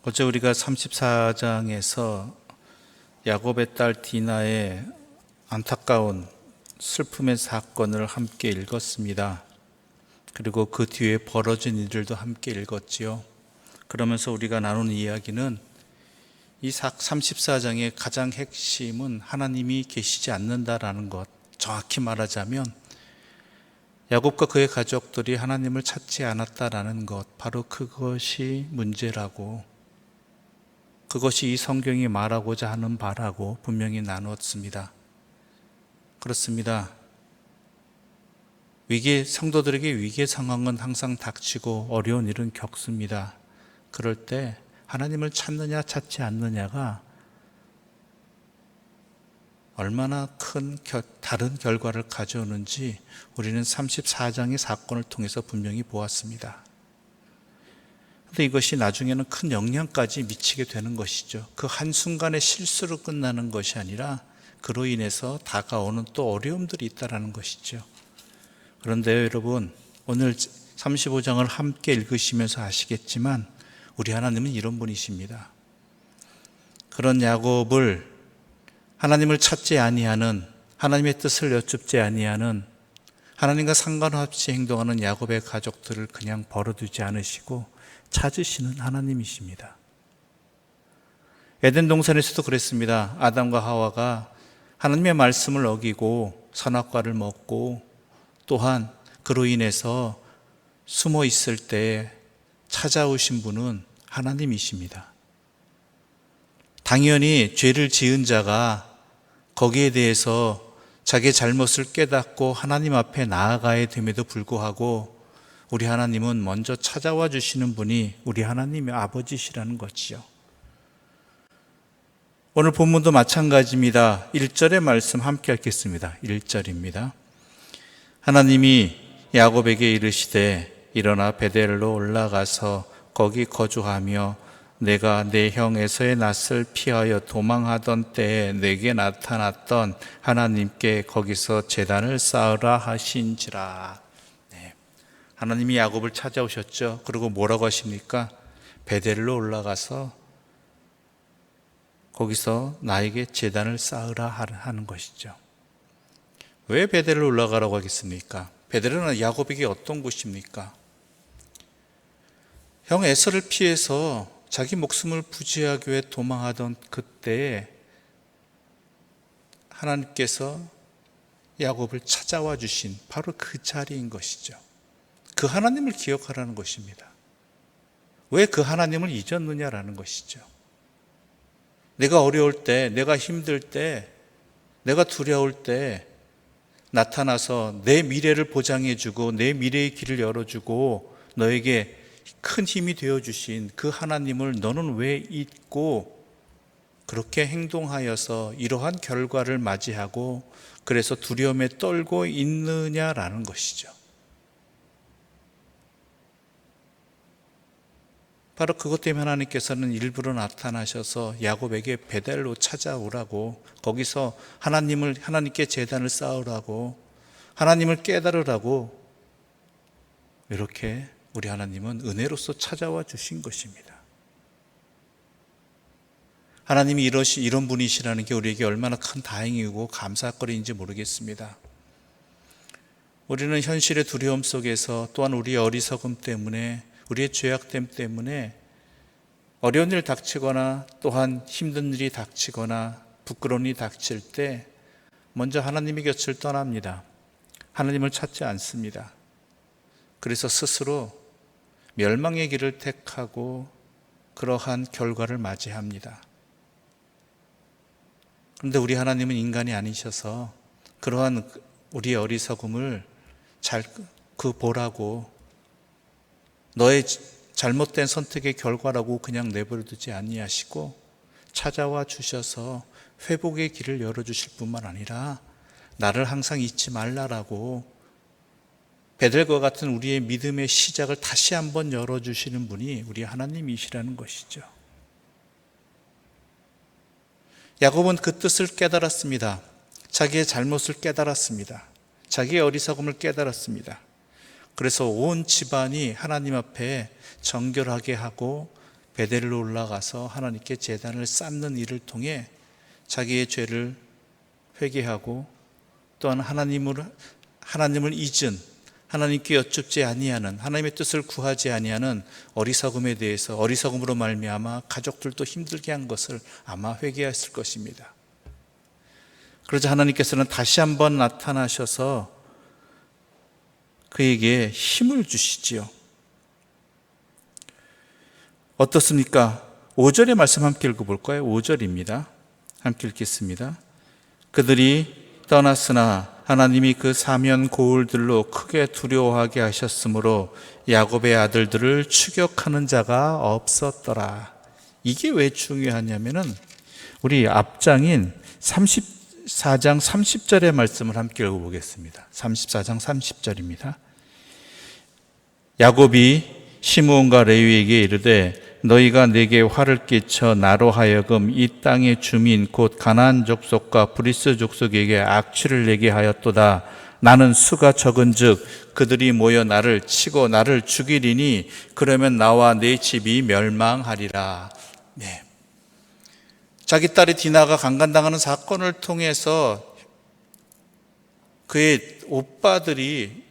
어제 우리가 34장에서 야곱의 딸 디나의 안타까운 슬픔의 사건을 함께 읽었습니다. 그리고 그 뒤에 벌어진 일들도 함께 읽었지요. 그러면서 우리가 나눈 이야기는 이 34장의 가장 핵심은 하나님이 계시지 않는다라는 것, 정확히 말하자면 야곱과 그의 가족들이 하나님을 찾지 않았다라는 것, 바로 그것이 문제라고, 그것이 이 성경이 말하고자 하는 바라고 분명히 나누었습니다. 그렇습니다. 성도들에게 위기의 상황은 항상 닥치고 어려운 일은 겪습니다. 그럴 때 하나님을 찾느냐 찾지 않느냐가 얼마나 큰 다른 결과를 가져오는지 우리는 34장의 사건을 통해서 분명히 보았습니다. 그런데 이것이 나중에는 큰 영향까지 미치게 되는 것이죠. 그 한순간의 실수로 끝나는 것이 아니라 그로 인해서 다가오는 또 어려움들이 있다는 것이죠. 그런데 여러분, 오늘 35장을 함께 읽으시면서 아시겠지만 우리 하나님은 이런 분이십니다. 그런 야곱을 하나님을 찾지 아니하는, 하나님의 뜻을 여쭙지 아니하는, 하나님과 상관없이 행동하는 야곱의 가족들을 그냥 버려두지 않으시고 찾으시는 하나님이십니다. 에덴 동산에서도 그랬습니다. 아담과 하와가 하나님의 말씀을 어기고 선악과를 먹고 또한 그로 인해서 숨어 있을 때 찾아오신 분은 하나님이십니다. 당연히 죄를 지은 자가 거기에 대해서 자기의 잘못을 깨닫고 하나님 앞에 나아가야 됨에도 불구하고 우리 하나님은 먼저 찾아와 주시는 분이 우리 하나님의 아버지시라는 것이요. 오늘 본문도 마찬가지입니다. 1절의 말씀 함께 읽겠습니다. 1절입니다. 하나님이 야곱에게 이르시되 일어나 베델로 올라가서 거기 거주하며 내가 내 형 에서의 낯을 피하여 도망하던 때에 내게 나타났던 하나님께 거기서 제단을 쌓으라 하신지라. 하나님이 야곱을 찾아오셨죠. 그리고 뭐라고 하십니까? 베델로 올라가서 거기서 나에게 제단을 쌓으라 하는 것이죠. 왜 베델로 올라가라고 하겠습니까? 베델은 야곱에게 어떤 곳입니까? 형 에서를 피해서 자기 목숨을 부지하기 위해 도망하던 그때에 하나님께서 야곱을 찾아와 주신 바로 그 자리인 것이죠. 그 하나님을 기억하라는 것입니다. 왜 그 하나님을 잊었느냐라는 것이죠. 내가 어려울 때, 내가 힘들 때, 내가 두려울 때 나타나서 내 미래를 보장해주고 내 미래의 길을 열어주고 너에게 큰 힘이 되어주신 그 하나님을 너는 왜 잊고 그렇게 행동하여서 이러한 결과를 맞이하고 그래서 두려움에 떨고 있느냐라는 것이죠. 바로 그것 때문에 하나님께서는 일부러 나타나셔서 야곱에게 베델로 찾아오라고, 거기서 하나님께 제단을 쌓으라고, 하나님을 깨달으라고, 이렇게 우리 하나님은 은혜로서 찾아와 주신 것입니다. 하나님이 이런 분이시라는 게 우리에게 얼마나 큰 다행이고 감사거리인지 모르겠습니다. 우리는 현실의 두려움 속에서 또한 우리의 어리석음 때문에, 우리의 죄악됨 때문에 어려운 일 닥치거나 또한 힘든 일이 닥치거나 부끄러운 일이 닥칠 때 먼저 하나님의 곁을 떠납니다. 하나님을 찾지 않습니다. 그래서 스스로 멸망의 길을 택하고 그러한 결과를 맞이합니다. 그런데 우리 하나님은 인간이 아니셔서 그러한 우리의 어리석음을 보라고, 너의 잘못된 선택의 결과라고 그냥 내버려두지 아니하시고 찾아와 주셔서 회복의 길을 열어주실 뿐만 아니라 나를 항상 잊지 말라라고 베델과 같은 우리의 믿음의 시작을 다시 한번 열어주시는 분이 우리 하나님이시라는 것이죠. 야곱은 그 뜻을 깨달았습니다. 자기의 잘못을 깨달았습니다. 자기의 어리석음을 깨달았습니다. 그래서 온 집안이 하나님 앞에 정결하게 하고 베델로 올라가서 하나님께 제단을 쌓는 일을 통해 자기의 죄를 회개하고 또한 하나님을 잊은, 하나님께 여쭙지 아니하는, 하나님의 뜻을 구하지 아니하는 어리석음에 대해서 어리석음으로 말미암아 가족들도 힘들게 한 것을 아마 회개했을 것입니다. 그러자 하나님께서는 다시 한번 나타나셔서 그에게 힘을 주시지요. 어떻습니까? 5절의 말씀 함께 읽어볼까요? 5절입니다. 함께 읽겠습니다. 그들이 떠났으나 하나님이 그 사면 고울들로 크게 두려워하게 하셨으므로 야곱의 아들들을 추격하는 자가 없었더라. 이게 왜 중요하냐면은 우리 앞장인 34장 30절의 말씀을 함께 읽어보겠습니다. 34장 30절입니다. 야곱이 시므온과 레위에게 이르되 너희가 내게 화를 끼쳐 나로 하여금 이 땅의 주민 곧 가나안 족속과 브리스 족속에게 악취를 내게 하였도다. 나는 수가 적은즉 그들이 모여 나를 치고 나를 죽이리니 그러면 나와 내 집이 멸망하리라. 네. 자기 딸이 디나가 강간당하는 사건을 통해서 그의 오빠들이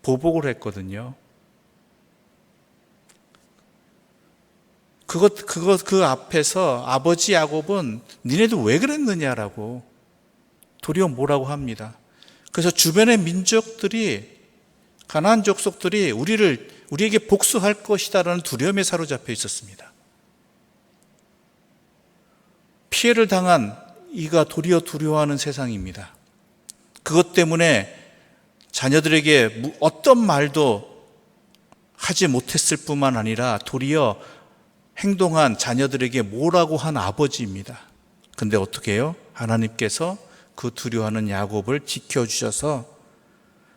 보복을 했거든요. 그 앞에서 아버지 야곱은 니네도 왜 그랬느냐라고 도리어 뭐라고 합니다. 그래서 주변의 민족들이, 가나안 족속들이 우리에게 복수할 것이다라는 두려움에 사로잡혀 있었습니다. 피해를 당한 이가 도리어 두려워하는 세상입니다. 그것 때문에 자녀들에게 어떤 말도 하지 못했을 뿐만 아니라 도리어 행동한 자녀들에게 뭐라고 한 아버지입니다. 근데 어떻게 해요? 하나님께서 그 두려워하는 야곱을 지켜주셔서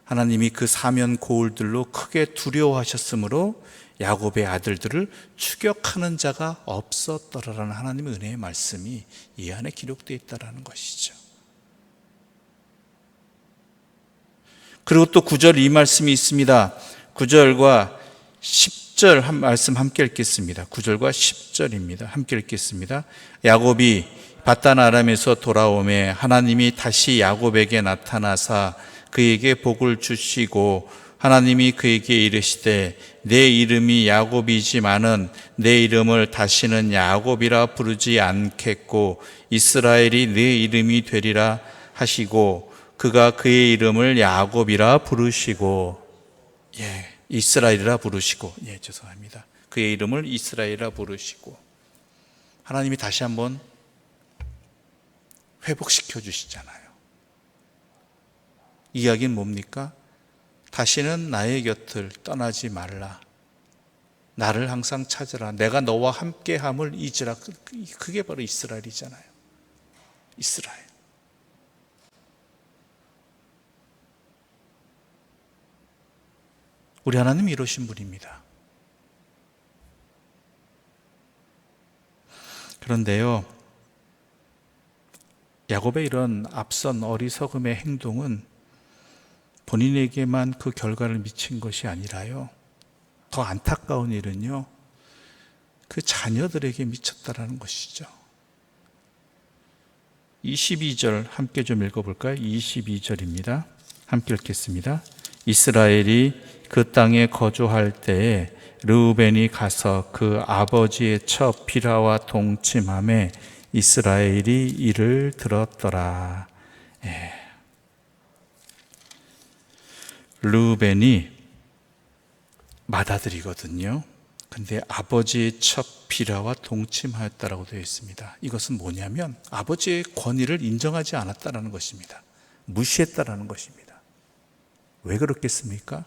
하나님이 그 사면 고울들로 크게 두려워하셨으므로 야곱의 아들들을 추격하는 자가 없었더라라는 하나님의 은혜의 말씀이 이 안에 기록되어 있다는 것이죠. 그리고 또 9절 이 말씀이 있습니다. 9절과 10절 한 말씀 함께 읽겠습니다. 9절과 10절입니다. 함께 읽겠습니다. 야곱이 바단 아람에서 돌아오매 하나님이 다시 야곱에게 나타나사 그에게 복을 주시고 하나님이 그에게 이르시되 내 이름이 야곱이지만은 내 이름을 다시는 야곱이라 부르지 않겠고 이스라엘이 내 이름이 되리라 하시고 그가 그의 이름을 야곱이라 부르시고 이스라엘이라 부르시고 죄송합니다. 그의 이름을 이스라엘이라 부르시고 하나님이 다시 한번 회복시켜 주시잖아요. 이야기는 뭡니까? 다시는 나의 곁을 떠나지 말라. 나를 항상 찾으라. 내가 너와 함께함을 잊으라. 그게 바로 이스라엘이잖아요. 이스라엘. 우리 하나님이 이러신 분입니다. 그런데요, 야곱의 이런 앞선 어리석음의 행동은 본인에게만 그 결과를 미친 것이 아니라요, 더 안타까운 일은요, 그 자녀들에게 미쳤다라는 것이죠. 22절 함께 좀 읽어볼까요? 22절입니다. 함께 읽겠습니다. 이스라엘이 그 땅에 거주할 때에 르우벤이 가서 그 아버지의 첩 비라와 동침하매 이스라엘이 이를 들었더라. 르우벤이 맏아들이거든요. 근데 아버지의 첩 비라와 동침하였다라고 되어 있습니다. 이것은 뭐냐면 아버지의 권위를 인정하지 않았다라는 것입니다. 무시했다라는 것입니다. 왜 그렇겠습니까?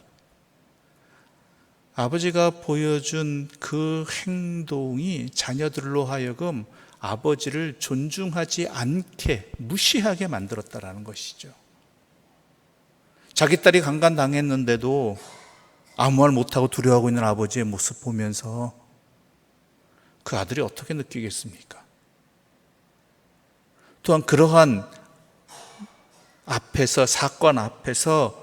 아버지가 보여준 그 행동이 자녀들로 하여금 아버지를 존중하지 않게, 무시하게 만들었다라는 것이죠. 자기 딸이 강간당했는데도 아무 말 못하고 두려워하고 있는 아버지의 모습 보면서 그 아들이 어떻게 느끼겠습니까? 또한 그러한 앞에서, 사건 앞에서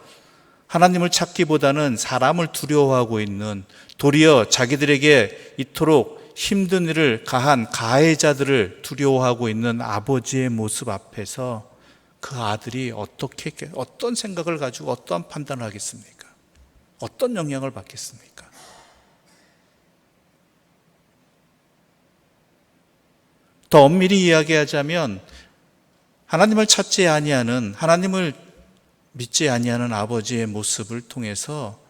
하나님을 찾기보다는 사람을 두려워하고 있는, 도리어 자기들에게 이토록 힘든 일을 가한 가해자들을 두려워하고 있는 아버지의 모습 앞에서 그 아들이 어떤 생각을 가지고 어떠한 판단을 하겠습니까? 어떤 영향을 받겠습니까? 더 엄밀히 이야기하자면 하나님을 찾지 아니하는, 하나님을 믿지 아니하는 아버지의 모습을 통해서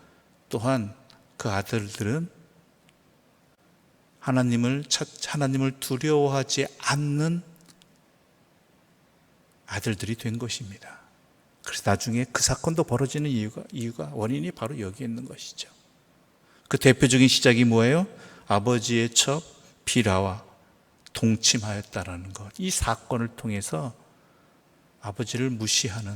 또한 그 아들들은 하나님을 두려워하지 않는 아들들이 된 것입니다. 그래서 나중에 그 사건도 벌어지는 원인이 바로 여기에 있는 것이죠. 그 대표적인 시작이 뭐예요? 아버지의 첩 비라와 동침하였다라는 것. 이 사건을 통해서 아버지를 무시하는,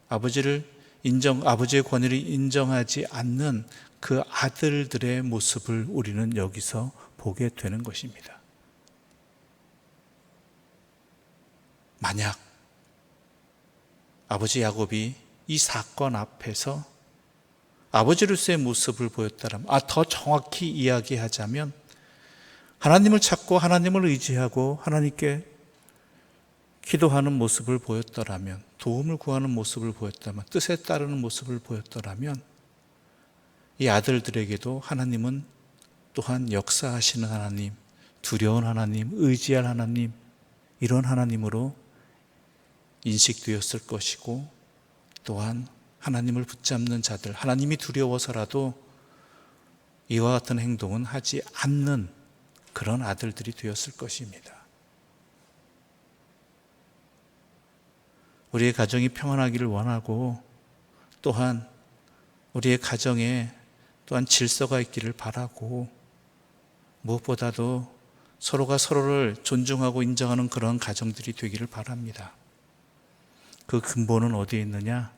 아버지의 권위를 인정하지 않는 그 아들들의 모습을 우리는 여기서 보게 되는 것입니다. 만약 아버지 야곱이 이 사건 앞에서 아버지로서의 모습을 보였다면, 더 정확히 이야기하자면 하나님을 찾고 하나님을 의지하고 하나님께 기도하는 모습을 보였더라면, 도움을 구하는 모습을 보였다면, 뜻에 따르는 모습을 보였더라면 이 아들들에게도 하나님은 또한 역사하시는 하나님, 두려운 하나님, 의지할 하나님, 이런 하나님으로 인식되었을 것이고, 또한 하나님을 붙잡는 자들, 하나님이 두려워서라도 이와 같은 행동은 하지 않는 그런 아들들이 되었을 것입니다. 우리의 가정이 평안하기를 원하고, 또한 우리의 가정에 또한 질서가 있기를 바라고, 무엇보다도 서로가 서로를 존중하고 인정하는 그런 가정들이 되기를 바랍니다. 그 근본은 어디에 있느냐?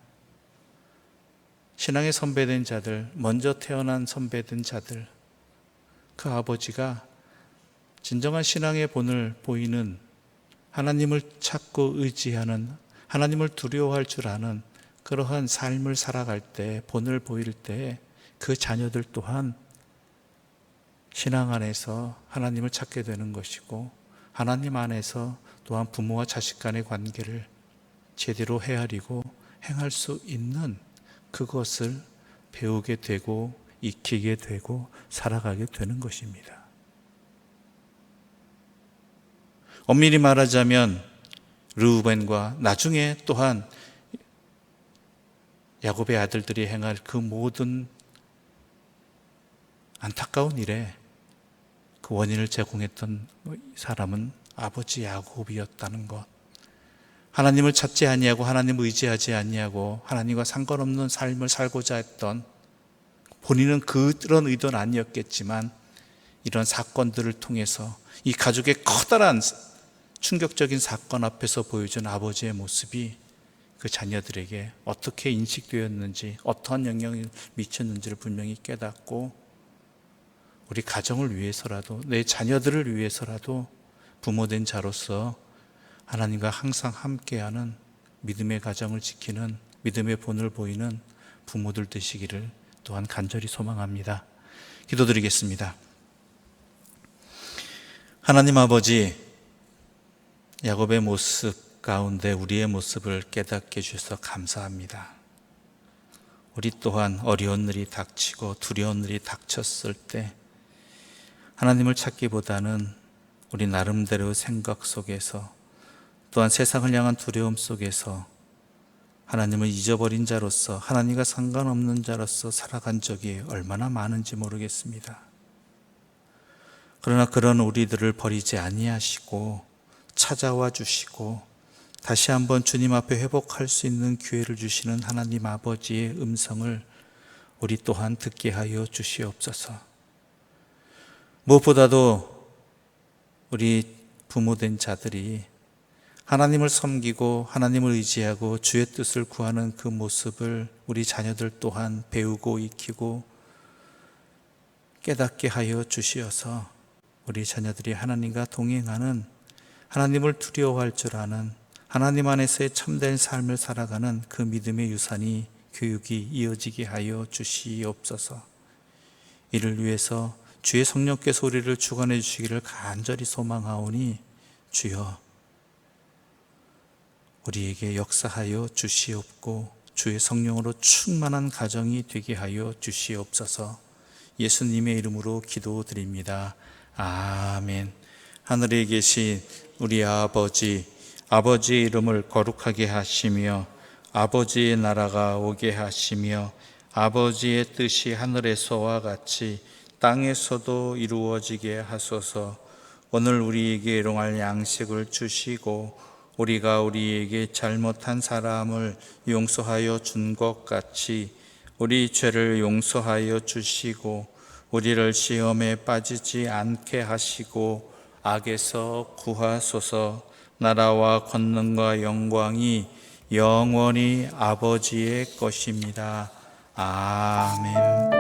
신앙의 선배된 자들, 먼저 태어난 선배된 자들, 그 아버지가 진정한 신앙의 본을 보이는, 하나님을 찾고 의지하는, 하나님을 두려워할 줄 아는 그러한 삶을 살아갈 때, 본을 보일 때 그 자녀들 또한 신앙 안에서 하나님을 찾게 되는 것이고, 하나님 안에서 또한 부모와 자식 간의 관계를 제대로 헤아리고 행할 수 있는 그것을 배우게 되고 익히게 되고 살아가게 되는 것입니다. 엄밀히 말하자면 르우벤과 나중에 또한 야곱의 아들들이 행할 그 모든 안타까운 일에 그 원인을 제공했던 사람은 아버지 야곱이었다는 것. 하나님을 찾지 아니하고 하나님을 의지하지 아니하고 하나님과 상관없는 삶을 살고자 했던, 본인은 그런 의도는 아니었겠지만 이런 사건들을 통해서 이 가족의 커다란 충격적인 사건 앞에서 보여준 아버지의 모습이 그 자녀들에게 어떻게 인식되었는지, 어떠한 영향을 미쳤는지를 분명히 깨닫고, 우리 가정을 위해서라도, 내 자녀들을 위해서라도 부모된 자로서 하나님과 항상 함께하는 믿음의 가정을 지키는, 믿음의 본을 보이는 부모들 되시기를 또한 간절히 소망합니다. 기도드리겠습니다. 하나님 아버지, 야곱의 모습 가운데 우리의 모습을 깨닫게 해주셔서 감사합니다. 우리 또한 어려운 일이 닥치고 두려운 일이 닥쳤을 때 하나님을 찾기보다는 우리 나름대로의 생각 속에서, 또한 세상을 향한 두려움 속에서 하나님을 잊어버린 자로서, 하나님과 상관없는 자로서 살아간 적이 얼마나 많은지 모르겠습니다. 그러나 그런 우리들을 버리지 아니하시고 찾아와 주시고 다시 한번 주님 앞에 회복할 수 있는 기회를 주시는 하나님 아버지의 음성을 우리 또한 듣게 하여 주시옵소서. 무엇보다도 우리 부모된 자들이 하나님을 섬기고 하나님을 의지하고 주의 뜻을 구하는 그 모습을 우리 자녀들 또한 배우고 익히고 깨닫게 하여 주시어서 우리 자녀들이 하나님과 동행하는, 하나님을 두려워할 줄 아는, 하나님 안에서의 참된 삶을 살아가는 그 믿음의 유산이 교육이 이어지게 하여 주시옵소서. 이를 위해서 주의 성령께서 우리를 주관해 주시기를 간절히 소망하오니 주여 우리에게 역사하여 주시옵고 주의 성령으로 충만한 가정이 되게 하여 주시옵소서. 예수님의 이름으로 기도드립니다. 아멘. 하늘에 계신 우리 아버지의 이름을 거룩하게 하시며 아버지의 나라가 오게 하시며 아버지의 뜻이 하늘에서와 같이 땅에서도 이루어지게 하소서. 오늘 우리에게 일용할 양식을 주시고 우리가 우리에게 잘못한 사람을 용서하여 준 것 같이 우리 죄를 용서하여 주시고 우리를 시험에 빠지지 않게 하시고 악에서 구하소서. 나라와 권능과 영광이 영원히 아버지의 것입니다. 아멘.